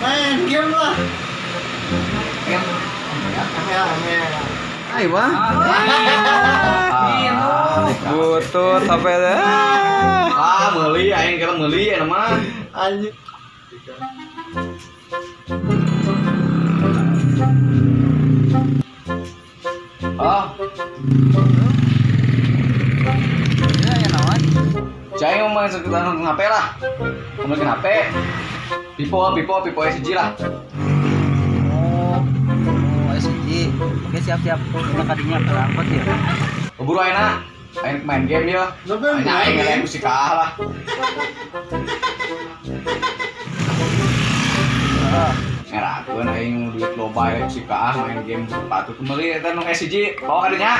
Main game lah. Ayo mah. Butut sampai deh. Meuli aing kira meuli eta mah. Anjing. Ya naon? Cai ngomong sekitar nonton HP lah. Ngomongin HP. Pipo SG lah. SG. Oke siap. Kita tadinya berangkat ya. Keburu ayeuna. Aing main game ya. Aing ngeleng musik lah. Ngerakeun aing duit loba ya musik main game sepatu meuli eta nu SG. Bawa ka dinya.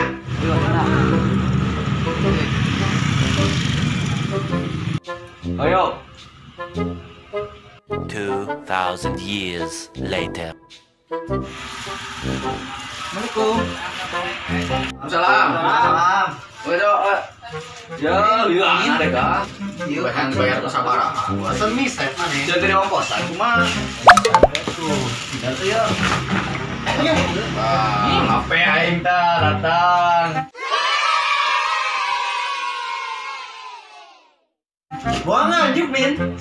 Ayo. 2,000 years later. Assalamualaikum. Salam. Waduh. Ya, lihat ada kah? Bayar sabaraha. Semi set mana? Jadi ongkosan kumaha? Itu ya. HP aing tah datang. Gua ngajuk, Min.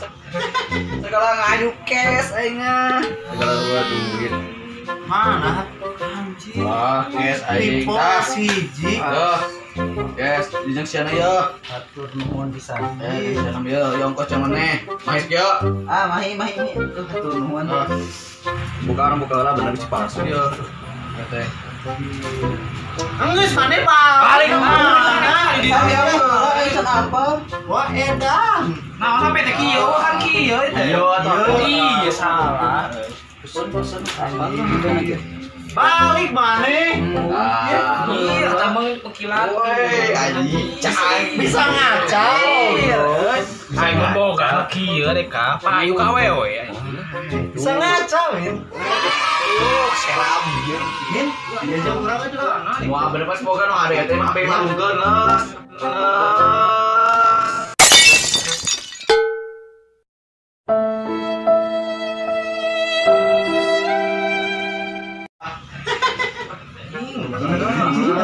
Sekarang ngaju cash aing mah. Sekarang gua duit. Mana? Anjing. Wah, cash aing Tipe tah. siji. Yes, dijeng siana ya. Atur nuhun pisan. Siana ya, yang ongkos yang maneh. Mahis ya. Mahi ini. Atur nuhun. Buka lah bener si palsu ya. Teh. Anggus mana, Pak? Balik mana? di dia. Apa? Wah, edan. Nah, sampai teh kieu kan kieu eta. Iya, atuh. Iya salah. Pesen apa lu aja. Balik mana? Iya, tamang pekilat. Woi, anjing. Cai. Bisa ngacau. Aing boga kieu deh ka. Payu ka we. Bisa ngacau, Min. Seram ieu. Min, dia jam berapa juga? Wah, bener pas boga no hari teh mah HP malungkeun lah.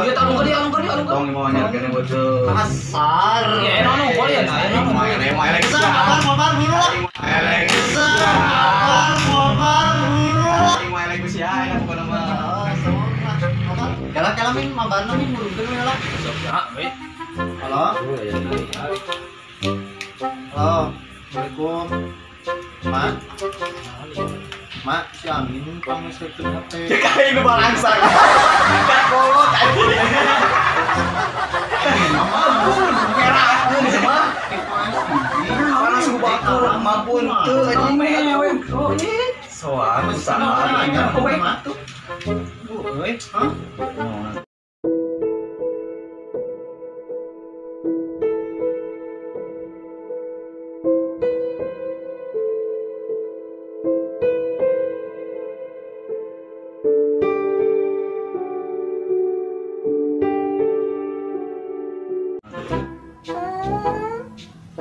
Iya tolong ke dia. Tong mau nyarkeun bocor. Kasar. Ya enak nu boleh ya. Main Bisa mobar dulu lah. Bisa mobar dulu. Main lagi sih ya, kan kono mah. Kala Min, mabarna Min dulu lah. Halo. Halo. Assalamualaikum. Mak. Mak, si Amin pengen setel HP. Kayak nu balangsa. Kan kolot anjing. Panas bakur mampun teu anjing. Soal sama.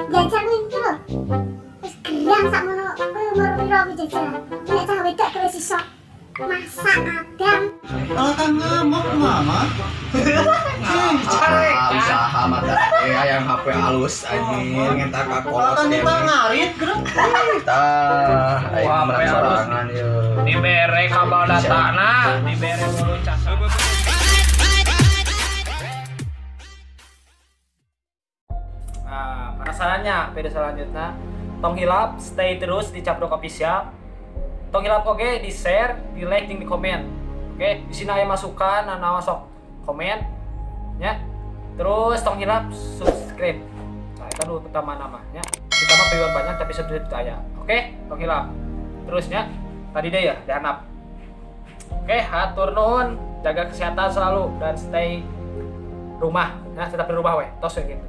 Jajan itu loh. Wis gerang sakmono umur piro iki jajan. Nek cah wedok kowe iso masak adang. Kalau kan ngamuk mama. Usaha mata yang HP halus anjing ngentak ka Kalau kolot. kan kita ngarit gerak. Tah, aing Wah, menang HP halus. sorangan ye. Dibere kabel datana, dibere mulu cas. Nah, penasarannya video selanjutnya tong hilap stay terus di Caprok Official. Tong hilap oke di share, di like, di komen. Oke, di sini aya masukan anawa sok komen ya. Terus tong hilap subscribe. Nah, itu dulu pertama namanya. Kita mah viewer banyak tapi subscribe itu aya. Oke, tong hilap. Terusnya tadi deh ya, dihanap. Oke, hatur nuhun, jaga kesehatan selalu dan stay rumah. Nah, tetap di rumah weh. Tos ya gitu.